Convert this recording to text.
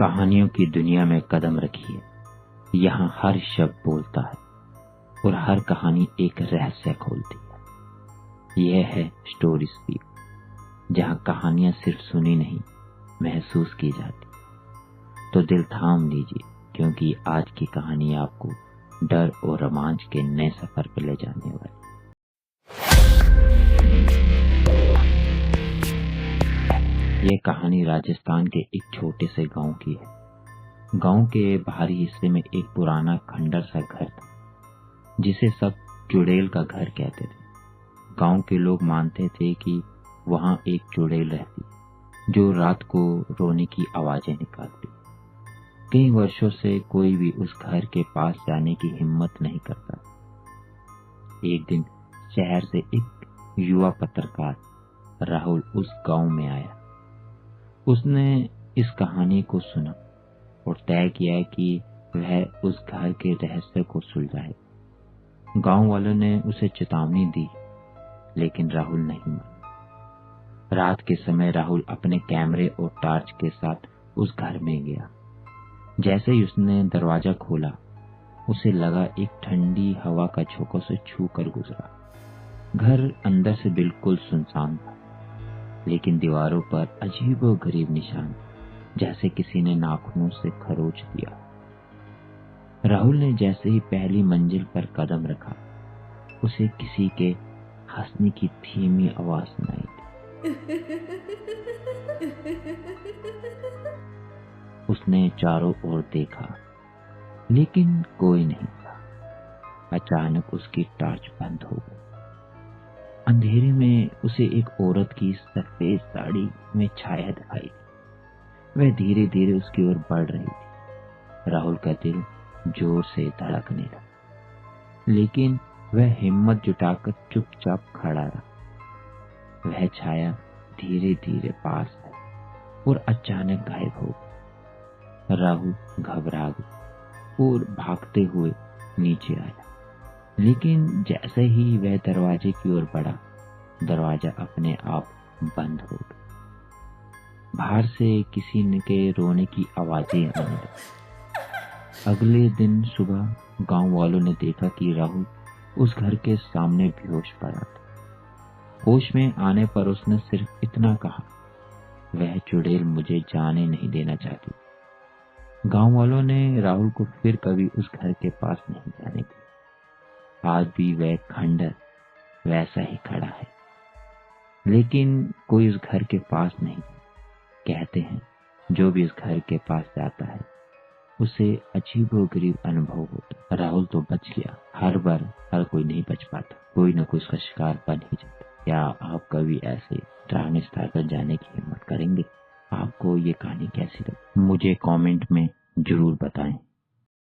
कहानियों की दुनिया में कदम रखिए। यहाँ हर शब्द बोलता है और हर कहानी एक रहस्य खोलती है। यह है स्टोरी स्पीक, जहाँ कहानियां सिर्फ सुनी नहीं, महसूस की जाती। तो दिल थाम लीजिए, क्योंकि आज की कहानी आपको डर और रोमांच के नए सफर पर ले जाने वाली। यह कहानी राजस्थान के एक छोटे से गांव की है। गांव के बाहरी हिस्से में एक पुराना खंडर सा घर था, जिसे सब चुड़ैल का घर कहते थे। गांव के लोग मानते थे कि वहां एक चुड़ैल रहती, जो रात को रोने की आवाजें निकालती। कई वर्षों से कोई भी उस घर के पास जाने की हिम्मत नहीं करता। एक दिन शहर से एक युवा पत्रकार राहुल उस गांव में आया। उसने इस कहानी को सुना और तय किया कि वह उस घर के रहस्य को सुलझाए। गांव वालों ने उसे चेतावनी दी, लेकिन राहुल नहीं माना। रात के समय राहुल अपने कैमरे और टॉर्च के साथ उस घर में गया। जैसे ही उसने दरवाजा खोला, उसे लगा एक ठंडी हवा का झोंका से छू कर गुजरा। घर अंदर से बिल्कुल सुनसान था, लेकिन दीवारों पर अजीबोगरीब निशान, जैसे किसी ने नाखूनों से खरोच दिया। राहुल ने जैसे ही पहली मंजिल पर कदम रखा, उसे किसी के हंसने की धीमी आवाज सुनाई दी। उसने चारों ओर देखा, लेकिन कोई नहीं था। अचानक उसकी टॉर्च बंद हो गई। अंधेरे में उसे एक औरत की सफेद साड़ी में छाया दिखाई दी। वह धीरे धीरे उसकी ओर बढ़ रही थी। राहुल का दिल जोर से धड़कने लगा, लेकिन वह हिम्मत जुटाकर चुपचाप खड़ा रहा। वह छाया धीरे धीरे पास आई और अचानक गायब हो गई। राहुल घबरा गया और भागते हुए नीचे आया, लेकिन जैसे ही वह दरवाजे की ओर बढ़ा, दरवाजा अपने आप बंद हो गया। बाहर से किसी के रोने की आवाजें आने लगी। अगले दिन सुबह गांव वालों ने देखा कि राहुल उस घर के सामने बेहोश पड़ा था। होश में आने पर उसने सिर्फ इतना कहा, वह चुड़ैल मुझे जाने नहीं देना चाहती। गांव वालों ने राहुल को फिर कभी उस घर के पास नहीं जाने दिया। आज भी वह खंडर वैसा ही खड़ा है, लेकिन कोई उस घर के पास नहीं। कहते हैं, जो भी इस घर के पास जाता है, उसे अजीबोगरीब अनुभव होता। राहुल तो बच गया। हर बार हर कोई नहीं बच पाता, कोई ना कोई उसका शिकार बन ही जाता। क्या आप कभी ऐसे डरावने स्थान पर जाने की हिम्मत करेंगे? आपको ये कहानी कैसी लगी, मुझे कमेंट में जरूर बताएं।